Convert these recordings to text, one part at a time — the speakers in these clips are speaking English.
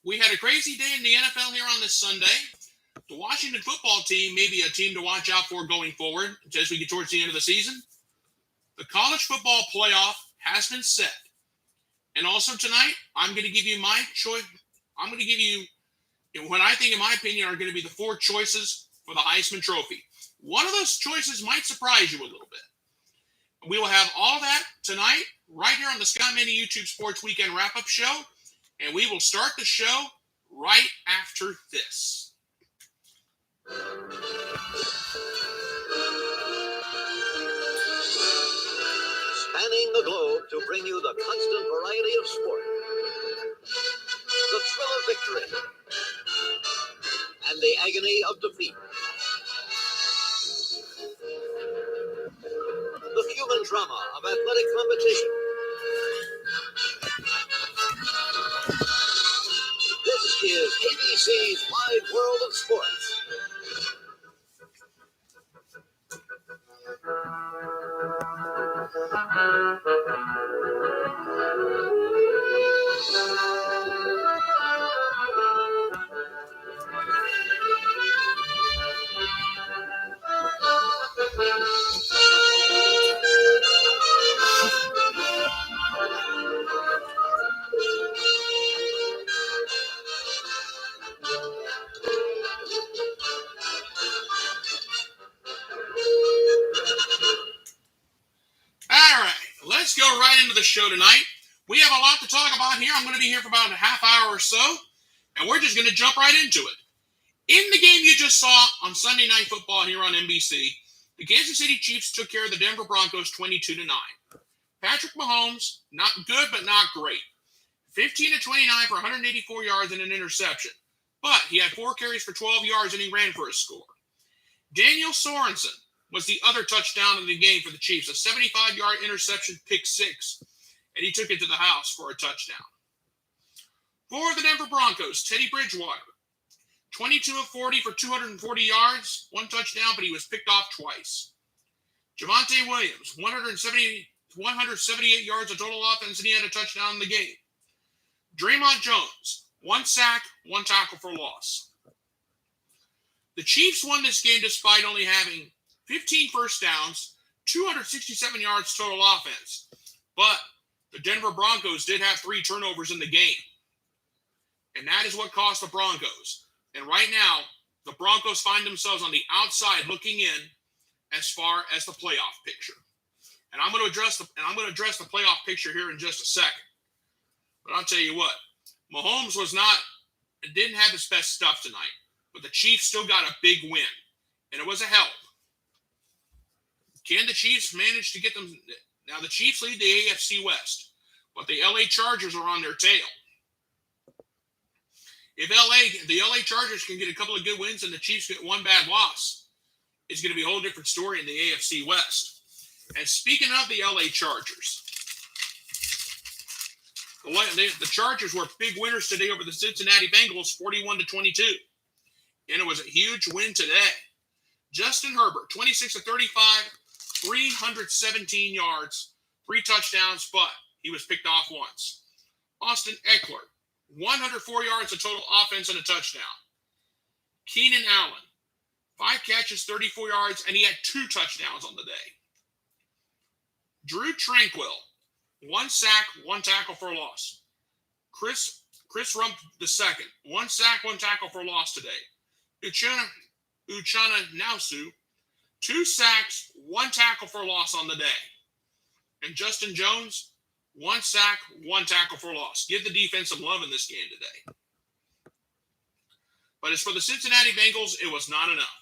we had a crazy day in the NFL here on this Sunday. The Washington football team may be a team to watch out for going forward as we get towards the end of the season. The college football playoff has been set. And also tonight, I'm going to give you my choice. I'm going to give you what I think, in my opinion, are going to be the 4 choices for the Heisman Trophy. One of those choices might surprise you a little bit. We will have all that tonight right here on the Scott Manning YouTube Sports Weekend Wrap-Up Show. And we will start the show right after this. Spanning the globe to bring you the constant variety of sport, the thrill of victory, and the agony of defeat. The human drama of athletic competition. This is ABC's Wide World of Sports. Let's go right into the show tonight. We have a lot to talk about here. I'm going to be here for about a half hour or so, and we're just going to jump right into it. In the game you just saw on Sunday Night Football here on NBC, the Kansas City Chiefs took care of the Denver Broncos 22-9. Patrick Mahomes, not good but not great. 15-29 for 184 yards and an interception, but he had 4 carries for 12 yards and he ran for a score. Daniel Sorensen was the other touchdown of the game for the Chiefs, a 75-yard interception, pick 6, and he took it to the house for a touchdown. For the Denver Broncos, Teddy Bridgewater, 22 of 40 for 240 yards, 1 touchdown, but he was picked off twice. Javonte Williams, 178 yards of total offense, and he had a touchdown in the game. Draymond Jones, 1 sack, 1 tackle for loss. The Chiefs won this game despite only having 15 first downs, 267 yards total offense. But the Denver Broncos did have 3 turnovers in the game. And that is what cost the Broncos. And right now, the Broncos find themselves on the outside looking in as far as the playoff picture. And I'm going to address the playoff picture here in just a second. But I'll tell you what, Mahomes didn't have his best stuff tonight. But the Chiefs still got a big win. And it was a help. Can the Chiefs manage to get them? Now, the Chiefs lead the AFC West, but the LA Chargers are on their tail. If the LA Chargers can get a couple of good wins and the Chiefs get 1 bad loss, it's going to be a whole different story in the AFC West. And speaking of the LA Chargers, the Chargers were big winners today over the Cincinnati Bengals, 41-22. And it was a huge win today. Justin Herbert, 26 of 35, 317 yards, 3 touchdowns, but he was picked off once. Austin Eckler, 104 yards of total offense and a touchdown. Keenan Allen, 5 catches, 34 yards, and he had 2 touchdowns on the day. Drew Tranquill, 1 sack, 1 tackle for a loss. Chris Rump II, 1 sack, 1 tackle for a loss today. Uchenna Nwosu, 2 sacks, 1 tackle for a loss on the day. And Justin Jones, 1 sack, 1 tackle for a loss. Give the defense some love in this game today. But as for the Cincinnati Bengals, it was not enough.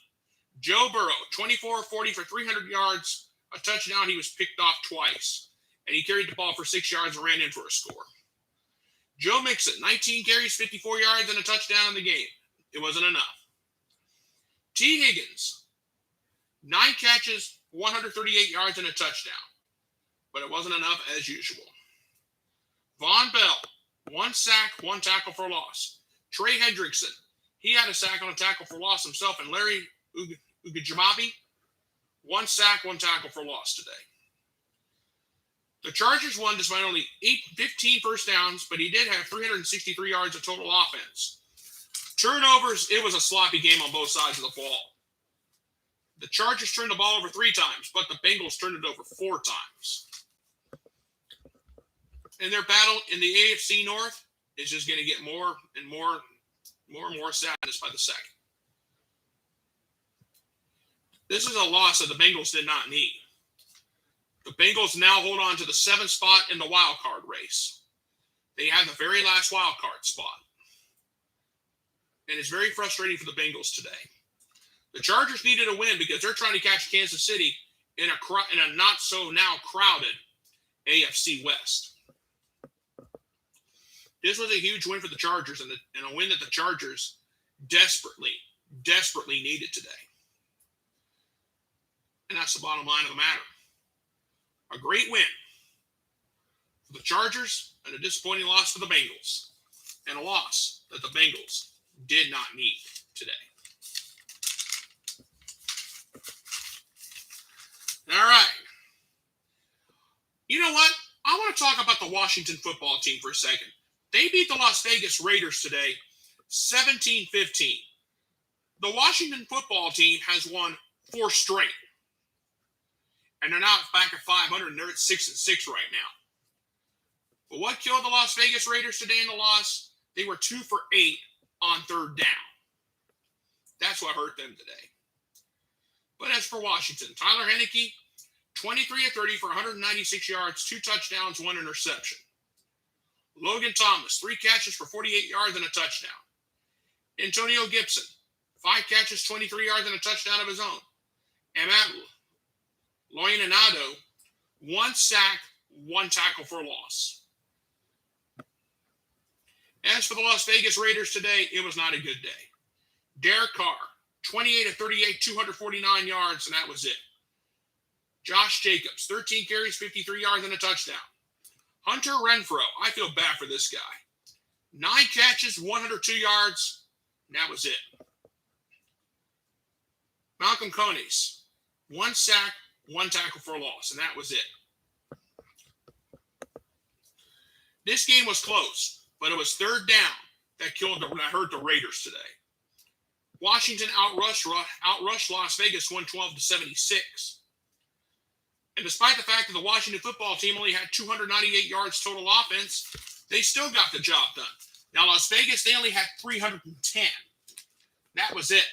Joe Burrow, 24 of 40 for 300 yards, a touchdown. He was picked off twice. And he carried the ball for 6 yards and ran in for a score. Joe Mixon, 19 carries, 54 yards, and a touchdown in the game. It wasn't enough. T. Higgins, 9 catches, 138 yards, and a touchdown. But it wasn't enough as usual. Von Bell, 1 sack, 1 tackle for loss. Trey Hendrickson, he had a sack on a tackle for loss himself. And Larry Ugajamabi, 1 sack, 1 tackle for loss today. The Chargers won despite only 15 first downs, but he did have 363 yards of total offense. Turnovers, it was a sloppy game on both sides of the ball. The Chargers turned the ball over 3 times, but the Bengals turned it over 4 times. And their battle in the AFC North is just going to get more and more sadness by the second. This is a loss that the Bengals did not need. The Bengals now hold on to the 7th spot in the wild card race. They have the very last wild card spot. And it's very frustrating for the Bengals today. The Chargers needed a win because they're trying to catch Kansas City in a not so now crowded AFC West. This was a huge win for the Chargers and a win that the Chargers desperately needed today. And that's the bottom line of the matter. A great win for the Chargers and a disappointing loss for the Bengals. And a loss that the Bengals did not need today. All right. You know what? I want to talk about the Washington football team for a second. They beat the Las Vegas Raiders today 17-15. The Washington football team has won 4 straight. And they're now back at 500, and they're at 6-6 right now. But what killed the Las Vegas Raiders today in the loss? They were 2 for 8 on 3rd down. That's what hurt them today. But as for Washington, Tyler Heineke, 23 of 30 for 196 yards, 2 touchdowns, 1 interception. Logan Thomas, 3 catches for 48 yards and a touchdown. Antonio Gibson, 5 catches, 23 yards and a touchdown of his own. Emmanuel Loyanado, 1 sack, 1 tackle for a loss. As for the Las Vegas Raiders today, it was not a good day. Derek Carr, 28 of 38, 249 yards, and that was it. Josh Jacobs, 13 carries, 53 yards, and a touchdown. Hunter Renfrow, I feel bad for this guy. 9 catches, 102 yards, and that was it. Malcolm Konis, 1 sack, 1 tackle for a loss, and that was it. This game was close, but it was 3rd down that hurt the Raiders today. Washington outrushed Las Vegas 112-76. And despite the fact that the Washington football team only had 298 yards total offense, they still got the job done. Now, Las Vegas, they only had 310. That was it.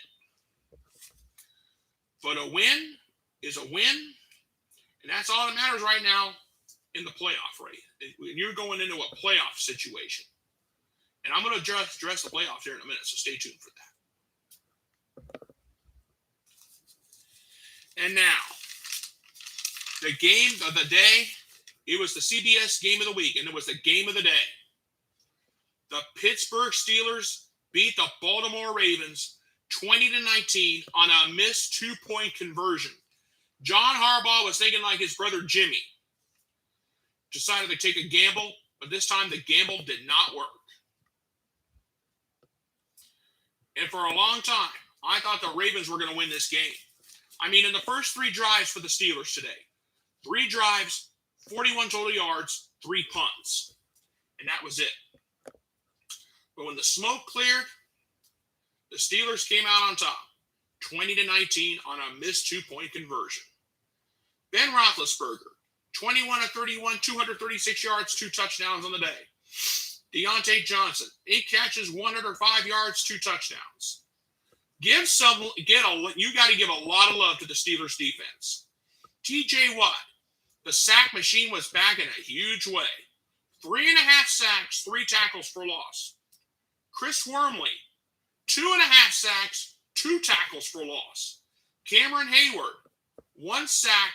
But a win is a win, and that's all that matters right now in the playoff race. When you're going into a playoff situation. And I'm going to address the playoffs here in a minute, so stay tuned for that. And now, the game of the day, it was the CBS game of the week, and it was the game of the day. The Pittsburgh Steelers beat the Baltimore Ravens 20-19 on a missed 2-point conversion. John Harbaugh was thinking like his brother Jimmy. Decided to take a gamble, but this time the gamble did not work. And for a long time, I thought the Ravens were going to win this game. I mean, in the first 3 drives for the Steelers today, 3 drives, 41 total yards, 3 punts. And that was it. But when the smoke cleared, the Steelers came out on top, 20-19 on a missed 2-point conversion. Ben Roethlisberger, 21 of 31, 236 yards, 2 touchdowns on the day. Deontay Johnson, 8 catches, 105 yards, 2 touchdowns. You got to give a lot of love to the Steelers defense. TJ Watt, the sack machine, was back in a huge way. 3.5 sacks, 3 tackles for loss. Chris Wormley, 2.5 sacks, 2 tackles for loss. Cameron Hayward, 1 sack,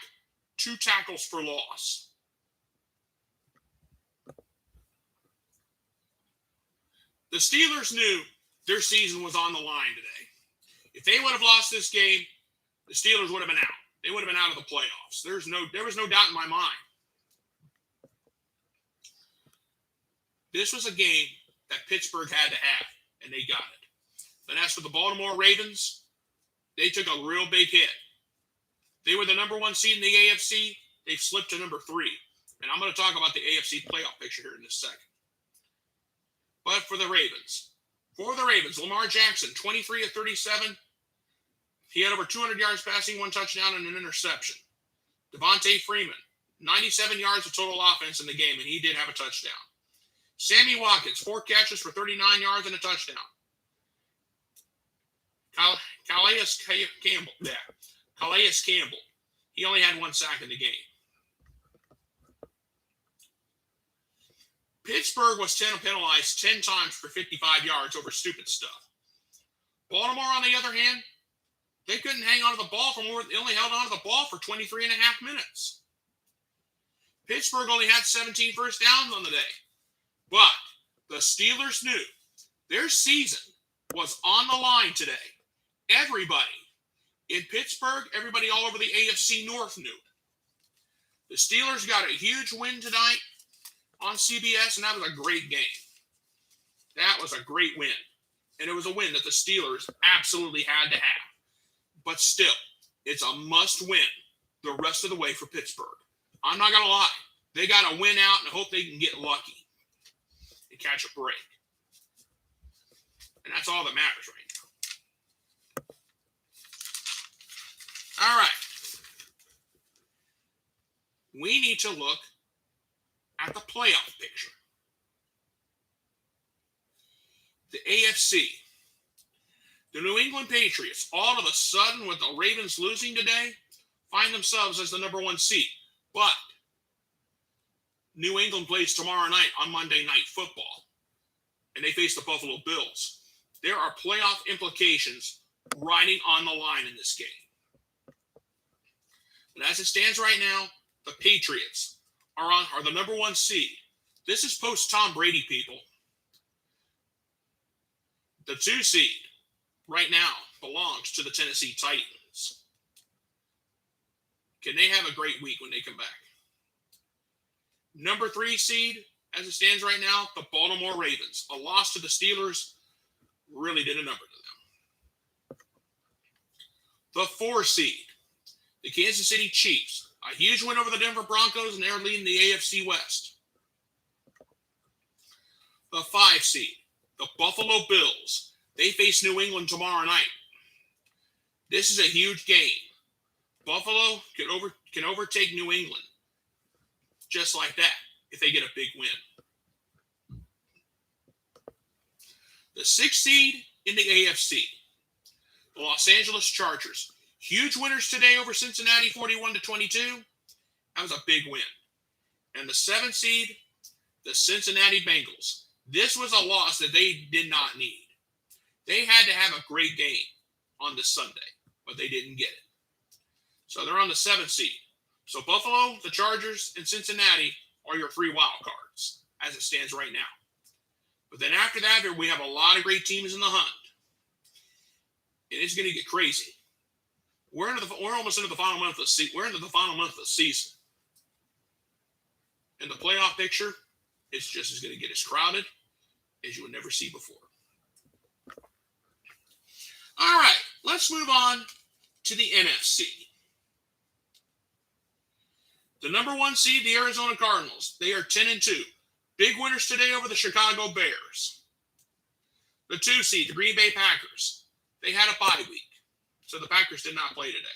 2 tackles for loss. The Steelers knew their season was on the line today. If they would have lost this game, the Steelers would have been out. They would have been out of the playoffs. There was no doubt in my mind. This was a game that Pittsburgh had to have, and they got it. But as for the Baltimore Ravens, they took a real big hit. They were the number 1 seed in the AFC. They've slipped to number 3. And I'm going to talk about the AFC playoff picture here in a second. But for the Ravens, Lamar Jackson, 23 of 37. He had over 200 yards passing, 1 touchdown, and an interception. Devontae Freeman, 97 yards of total offense in the game, and he did have a touchdown. Sammy Watkins, 4 catches for 39 yards and a touchdown. Calais Campbell, he only had 1 sack in the game. Pittsburgh was penalized 10 times for 55 yards over stupid stuff. Baltimore, on the other hand, they couldn't hang on to the ball they only held on to the ball for 23 and a half minutes. Pittsburgh only had 17 first downs on the day. But the Steelers knew their season was on the line today. Everybody in Pittsburgh, everybody all over the AFC North knew it. The Steelers got a huge win tonight on CBS, and that was a great game. That was a great win. And it was a win that the Steelers absolutely had to have. But still, it's a must-win the rest of the way for Pittsburgh. I'm not going to lie. They got to win out and hope they can get lucky and catch a break. And that's all that matters right now. All right. We need to look at the playoff picture. The AFC. The New England Patriots, all of a sudden, with the Ravens losing today, find themselves as the number 1 seed. But New England plays tomorrow night on Monday Night Football, and they face the Buffalo Bills. There are playoff implications riding on the line in this game. But as it stands right now, the Patriots are the number 1 seed. This is post Tom Brady, people. The 2 seed right now belongs to the Tennessee Titans. Can they have a great week when they come back? Number 3 seed, as it stands right now, the Baltimore Ravens. A loss to the Steelers really did a number to them. The 4 seed, the Kansas City Chiefs. A huge win over the Denver Broncos, and they're leading the AFC West. The 5 seed, the Buffalo Bills. They face New England tomorrow night. This is a huge game. Buffalo can overtake New England just like that if they get a big win. The 6th seed in the AFC, the Los Angeles Chargers. Huge winners today over Cincinnati, 41-22. That was a big win. And the 7th seed, the Cincinnati Bengals. This was a loss that they did not need. They had to have a great game on this Sunday, but they didn't get it. So they're on the 7th seed. So Buffalo, the Chargers, and Cincinnati are your 3 wild cards as it stands right now. But then after that, we have a lot of great teams in the hunt. And it's going to get crazy. We're almost into the final month of the season. We're into the final month of the season. And the playoff picture is just as going to get as crowded as you would never see before. All right, let's move on to the NFC. The number 1 seed, the Arizona Cardinals. They are 10-2. Big winners today over the Chicago Bears. The 2 seed, the Green Bay Packers. They had a bye week, so the Packers did not play today.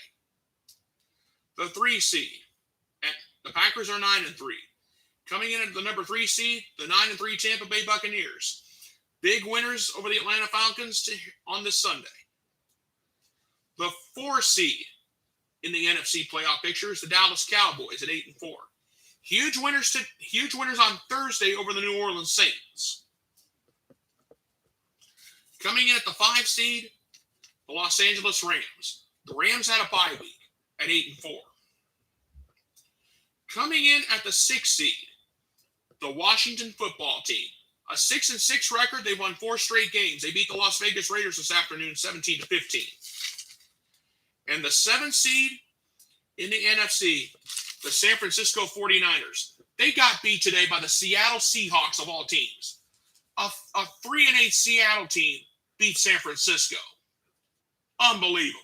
The 3 seed, and the Packers are 9-3. Coming in at the number 3 seed, the 9-3 Tampa Bay Buccaneers. Big winners over the Atlanta Falcons on this Sunday. The 4 seed in the NFC playoff picture is the Dallas Cowboys at 8-4. Huge winners on Thursday over the New Orleans Saints. Coming in at the 5 seed, the Los Angeles Rams. The Rams had a bye week at 8-4. Coming in at the 6 seed, the Washington Football Team. A 6-6 record. They won 4 straight games. They beat the Las Vegas Raiders this afternoon, 17-15. And the 7th seed in the NFC, the San Francisco 49ers. They got beat today by the Seattle Seahawks of all teams. A 3-8 Seattle team beat San Francisco. Unbelievable.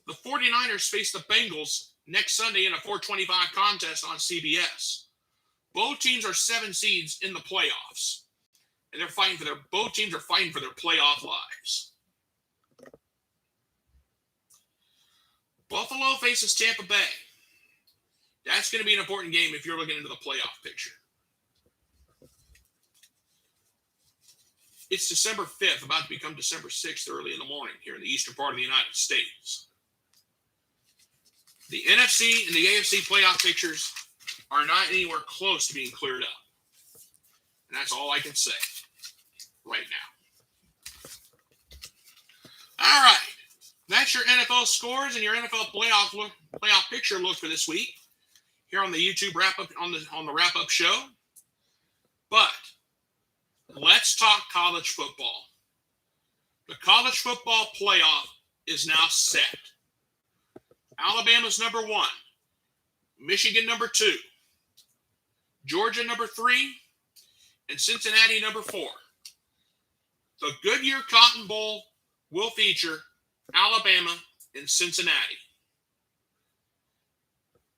The 49ers faced the Bengals next Sunday in a 425 contest on CBS. Both teams are 7 seeds in the playoffs. And both teams are fighting for their playoff lives. Buffalo faces Tampa Bay. That's going to be an important game if you're looking into the playoff picture. It's December 5th, about to become December 6th early in the morning here in the eastern part of the United States. The NFC and the AFC playoff pictures are not anywhere close to being cleared up. And that's all I can say right now. All right. That's your NFL scores and your NFL playoff picture look for this week here on the YouTube wrap-up, on the wrap-up show. But let's talk college football. The college football playoff is now set. Alabama's number 1, Michigan number 2, Georgia number 3, and Cincinnati number 4. The Goodyear Cotton Bowl will feature Alabama and Cincinnati.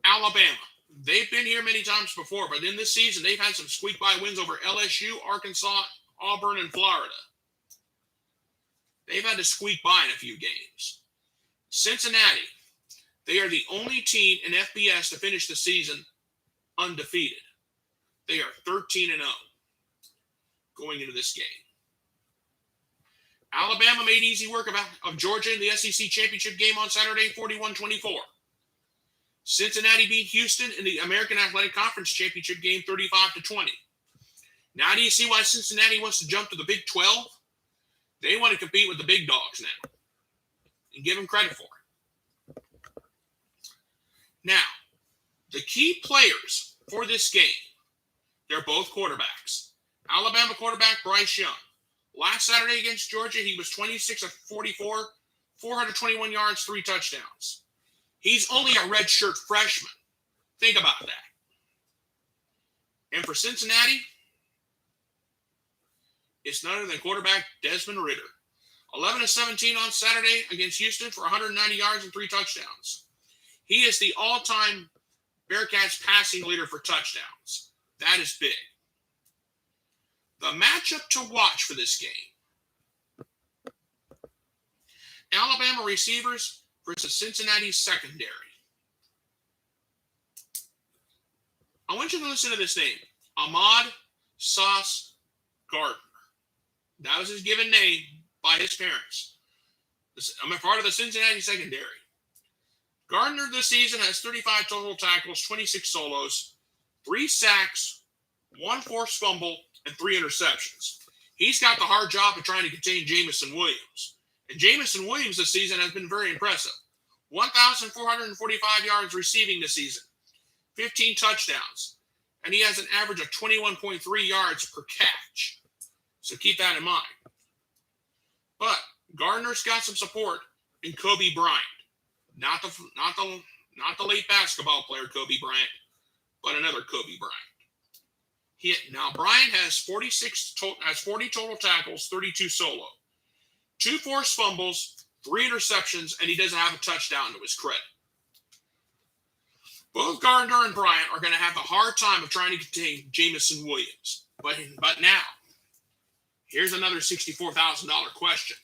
Alabama, they've been here many times before, but in this season, they've had some squeak-by wins over LSU, Arkansas, Auburn, and Florida. They've had to squeak by in a few games. Cincinnati, they are the only team in FBS to finish the season undefeated. They are 13-0 going into this game. Alabama made easy work of Georgia in the SEC championship game on Saturday, 41-24. Cincinnati beat Houston in the American Athletic Conference championship game, 35-20. Now do you see why Cincinnati wants to jump to the Big 12? They want to compete with the big dogs now and give them credit for it. Now, the key players for this game, they're both quarterbacks. Alabama quarterback Bryce Young. Last Saturday against Georgia, he was 26 of 44, 421 yards, 3 touchdowns. He's only a redshirt freshman. Think about that. And for Cincinnati, it's none other than quarterback Desmond Ridder. 11 of 17 on Saturday against Houston for 190 yards and 3 touchdowns. He is the all-time Bearcats passing leader for touchdowns. That is big. The matchup to watch for this game: Alabama receivers versus Cincinnati secondary. I want you to listen to this name: Ahmad Sauce Gardner. That was his given name by his parents. I'm a part of the Cincinnati secondary. Gardner this season has 35 total tackles, 26 solos, 3 sacks, 1 forced fumble, and 3 interceptions. He's got the hard job of trying to contain Jamison Williams. And Jamison Williams this season has been very impressive. 1,445 yards receiving this season, 15 touchdowns, and he has an average of 21.3 yards per catch. So keep that in mind. But Gardner's got some support in Kobe Bryant. Not the late basketball player Kobe Bryant, but another Kobe Bryant. Now Bryant has 40 total tackles, 32 solo, 2 forced fumbles, 3 interceptions, and he doesn't have a touchdown to his credit. Both Gardner and Bryant are going to have a hard time of trying to contain Jamison Williams. But now, here's another $64,000 question.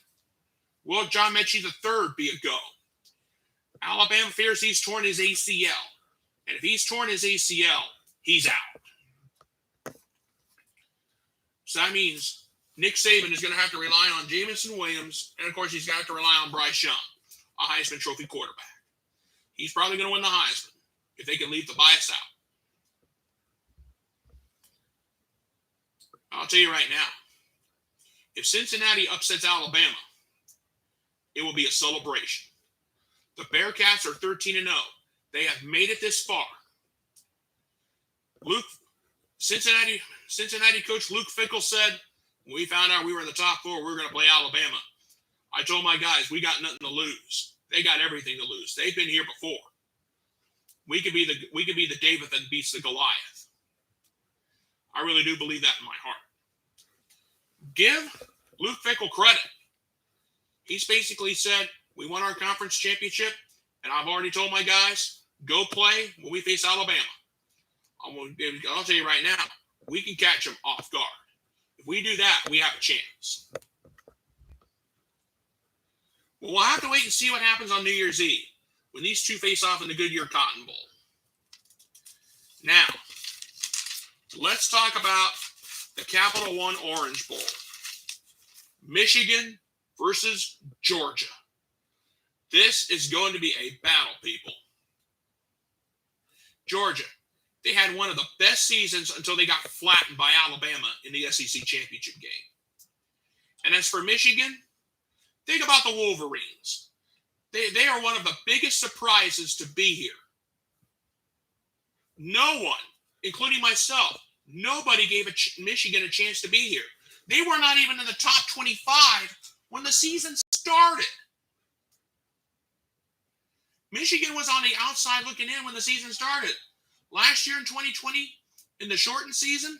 Will John Mechie III be a go? Alabama fears he's torn his ACL. And if he's torn his ACL, he's out. So that means Nick Saban is going to have to rely on Jamison Williams. And, of course, he's going to have to rely on Bryce Young, a Heisman Trophy quarterback. He's probably going to win the Heisman if they can leave the bias out. I'll tell you right now, if Cincinnati upsets Alabama, it will be a celebration. The Bearcats are 13-0. They have made it this far. Cincinnati coach Luke Fickell said, when we found out we were in the top 4, we were going to play Alabama. I told my guys, we got nothing to lose. They got everything to lose. They've been here before. We could be the David that beats the Goliath. I really do believe that in my heart. Give Luke Fickell credit. He's basically said, we won our conference championship, and I've already told my guys, go play when we face Alabama. I'll tell you right now, we can catch them off guard. If we do that, we have a chance. Well, we'll have to wait and see what happens on New Year's Eve when these two face off in the Goodyear Cotton Bowl. Now, let's talk about the Capital One Orange Bowl. Michigan versus Georgia. This is going to be a battle, people. Georgia, they had one of the best seasons until they got flattened by Alabama in the SEC championship game. And as for Michigan, think about the Wolverines. They are one of the biggest surprises to be here. No one, including myself, nobody gave Michigan a chance to be here. They were not even in the top 25 when the season started. Michigan was on the outside looking in when the season started. Last year in 2020, in the shortened season,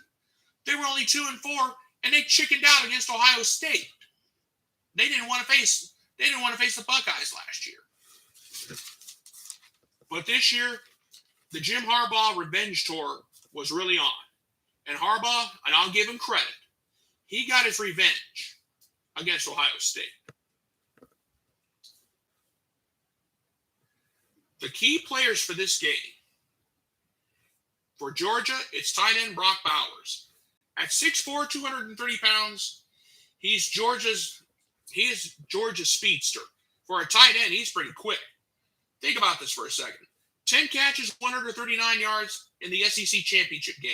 they were only 2-4, and they chickened out against Ohio State. They didn't want to face the Buckeyes last year. But this year, the Jim Harbaugh revenge tour was really on. And Harbaugh, and I'll give him credit, he got his revenge against Ohio State. The key players for this game, for Georgia, it's tight end Brock Bowers. At 6'4", 230 pounds, he is Georgia's speedster. For a tight end, he's pretty quick. Think about this for a second. 10 catches, 139 yards in the SEC championship game.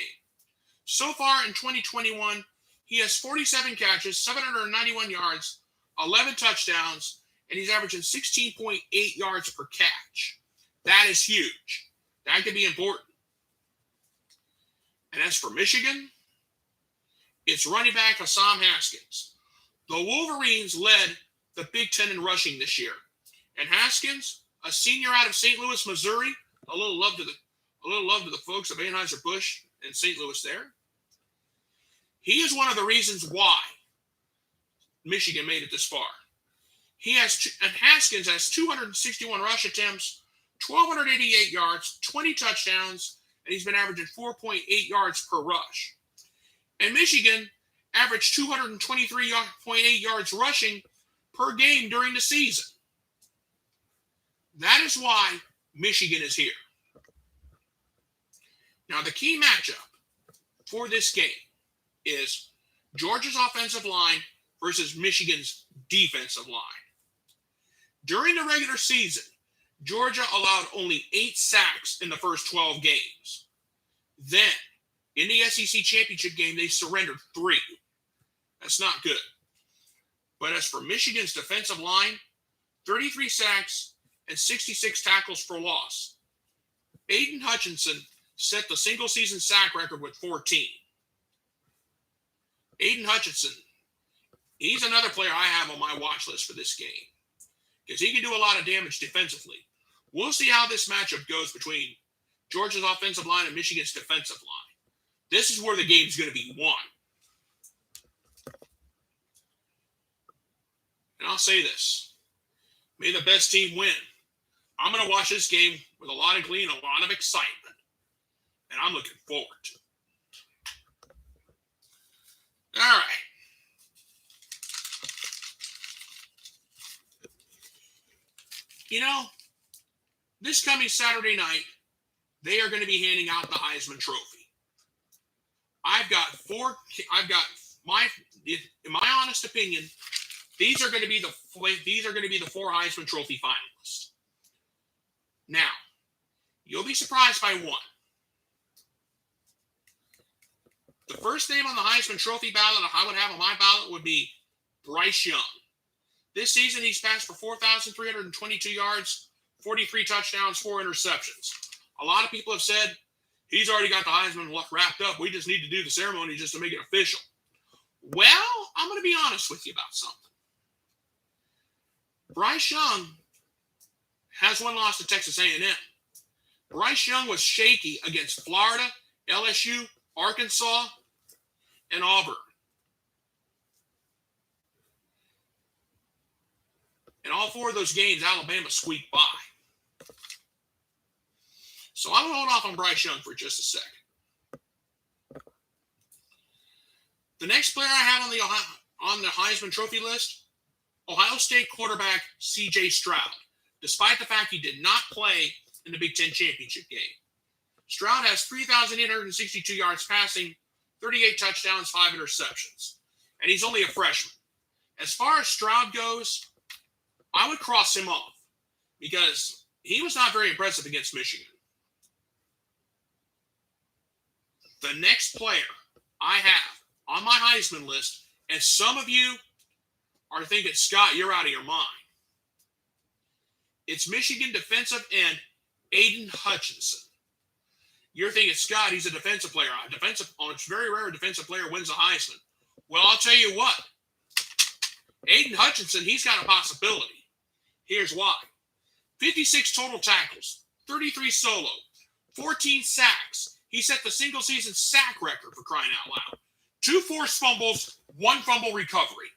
So far in 2021, he has 47 catches, 791 yards, 11 touchdowns, and he's averaging 16.8 yards per catch. That is huge. That could be important. And as for Michigan, it's running back Assam Haskins. The Wolverines led the Big Ten in rushing this year. And Haskins, a senior out of St. Louis, Missouri, a little love to the folks of Anheuser-Busch and St. Louis there. He is one of the reasons why Michigan made it this far. Haskins has 261 rush attempts, 1,288 yards, 20 touchdowns, and he's been averaging 4.8 yards per rush. And Michigan averaged 223.8 yards rushing per game during the season. That is why Michigan is here. Now, the key matchup for this game is Georgia's offensive line versus Michigan's defensive line. During the regular season, Georgia allowed only 8 sacks in the first 12 games. Then, in the SEC championship game, they surrendered 3. That's not good. But as for Michigan's defensive line, 33 sacks and 66 tackles for loss. Aidan Hutchinson set the single-season sack record with 14. Aidan Hutchinson, he's another player I have on my watch list for this game because he can do a lot of damage defensively. We'll see how this matchup goes between Georgia's offensive line and Michigan's defensive line. This is where the game's going to be won. And I'll say this. May the best team win. I'm going to watch this game with a lot of glee and a lot of excitement. And I'm looking forward to it. All right. You know, this coming Saturday night, they are going to be handing out the Heisman Trophy. In my honest opinion, these are going to be the 4 Heisman Trophy finalists. Now, you'll be surprised by one. The first name on the Heisman Trophy ballot I would have on my ballot would be Bryce Young. This season, he's passed for 4,322 yards, 43 touchdowns, 4 interceptions. A lot of people have said he's already got the Heisman wrapped up. We just need to do the ceremony just to make it official. Well, I'm going to be honest with you about something. Bryce Young has one loss to Texas A&M. Bryce Young was shaky against Florida, LSU, Arkansas, and Auburn. In all 4 of those games, Alabama squeaked by. So I'm going to hold off on Bryce Young for just a second. The next player I have on the Heisman Trophy list, Ohio State quarterback C.J. Stroud, despite the fact he did not play in the Big Ten championship game. Stroud has 3,862 yards passing, 38 touchdowns, 5 interceptions, and he's only a freshman. As far as Stroud goes, I would cross him off because he was not very impressive against Michigan. The next player I have on my Heisman list, and some of you are thinking, Scott, you're out of your mind. It's Michigan defensive end Aidan Hutchinson. You're thinking, Scott, he's a defensive player. It's very rare a defensive player wins a Heisman. Well, I'll tell you what. Aidan Hutchinson, he's got a possibility. Here's why. 56 total tackles, 33 solo, 14 sacks. He set the single season sack record for crying out loud. 2 forced fumbles, 1 fumble recovery.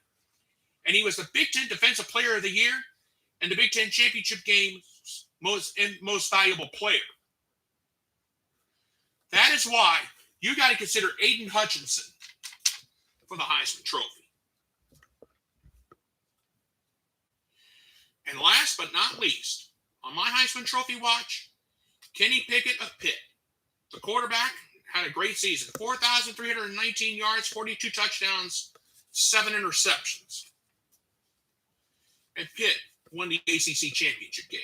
And he was the Big Ten Defensive Player of the Year and the Big Ten Championship Game's most valuable player. That is why you got to consider Aidan Hutchinson for the Heisman Trophy. And last but not least, on my Heisman Trophy watch, Kenny Pickett of Pitt. The quarterback had a great season. 4,319 yards, 42 touchdowns, 7 interceptions. And Pitt won the ACC championship game.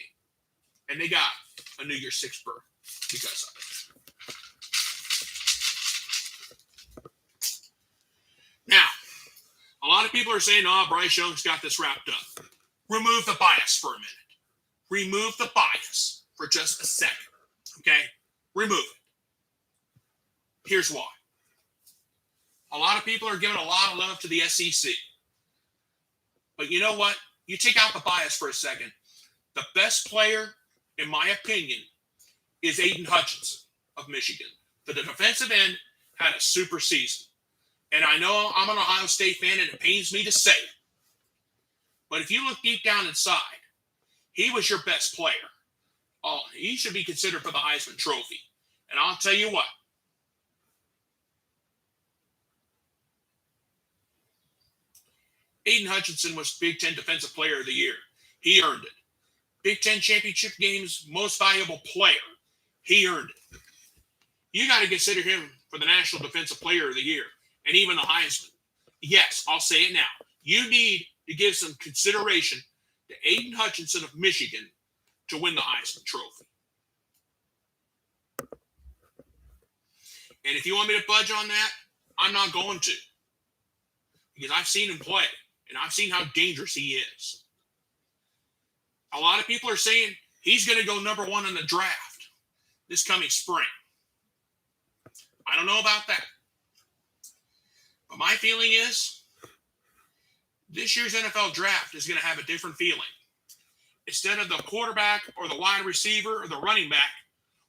And they got a New Year's 6th berth because of it. Now, a lot of people are saying, oh, Bryce Young's got this wrapped up. Remove the bias for a minute. Remove the bias for just a second. Okay? Remove it. Here's why. A lot of people are giving a lot of love to the SEC. But you know what? You take out the bias for a second. The best player, in my opinion, is Aidan Hutchinson of Michigan. The defensive end had a super season. And I know I'm an Ohio State fan, and it pains me to say it. But if you look deep down inside, he was your best player. Oh, he should be considered for the Heisman Trophy. And I'll tell you what. Aidan Hutchinson was Big Ten Defensive Player of the Year. He earned it. Big Ten Championship Game's most valuable player. He earned it. You got to consider him for the National Defensive Player of the Year and even the Heisman. Yes, I'll say it now. You need to give some consideration to Aidan Hutchinson of Michigan to win the Heisman Trophy. And if you want me to budge on that, I'm not going to. Because I've seen him play, and I've seen how dangerous he is. A lot of people are saying he's going to go number 1 in the draft this coming spring. I don't know about that. But my feeling is this year's NFL draft is going to have a different feeling. Instead of the quarterback or the wide receiver or the running back,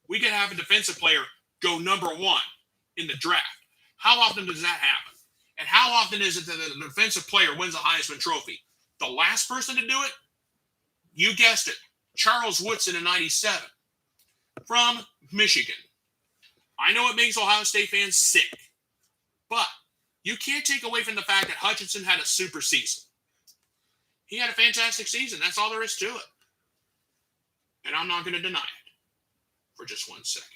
we could have a defensive player go number 1 in the draft. How often does that happen? And how often is it that a defensive player wins a Heisman Trophy? The last person to do it? You guessed it. Charles Woodson in 97 from Michigan. I know it makes Ohio State fans sick, but you can't take away from the fact that Hutchinson had a super season. He had a fantastic season. That's all there is to it. And I'm not going to deny it for just 1 second.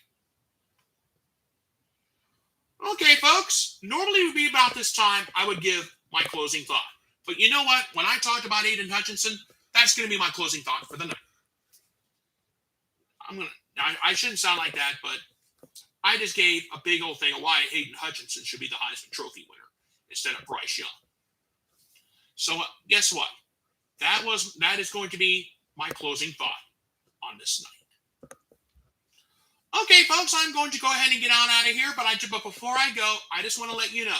Okay, folks. Normally it would be about this time I would give my closing thought. But you know what? When I talked about Aidan Hutchinson, that's going to be my closing thought for the night. I shouldn't sound like that, but I just gave a big old thing of why Aidan Hutchinson should be the Heisman Trophy winner instead of Bryce Young. So guess what? That is going to be my closing thought on this night. Okay, folks, I'm going to go ahead and get on out of here, but before I go, I just want to let you know,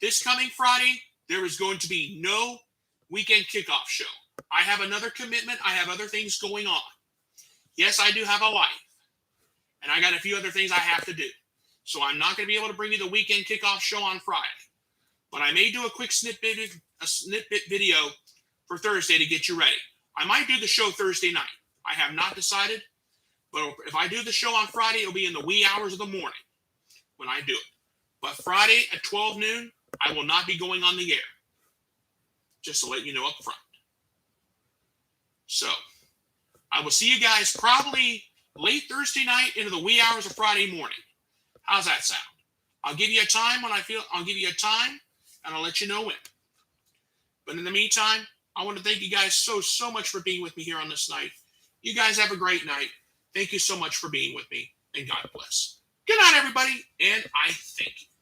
this coming Friday, there is going to be no weekend kickoff show. I have another commitment. I have other things going on. Yes, I do have a life, and I got a few other things I have to do. So I'm not going to be able to bring you the weekend kickoff show on Friday, but I may do a quick snippet video for Thursday to get you ready. I might do the show Thursday night. I have not decided, But if I do the show on Friday, it'll be in the wee hours of the morning when I do it. But Friday at 12 noon, I will not be going on the air. Just to let you know up front. So, I will see you guys probably late Thursday night into the wee hours of Friday morning. How's that sound? I'll give you a time I'll give you a time, and I'll let you know when. But in the meantime, I want to thank you guys so much for being with me here on this night. You guys have a great night. Thank you so much for being with me, and God bless. Good night, everybody, and I thank you.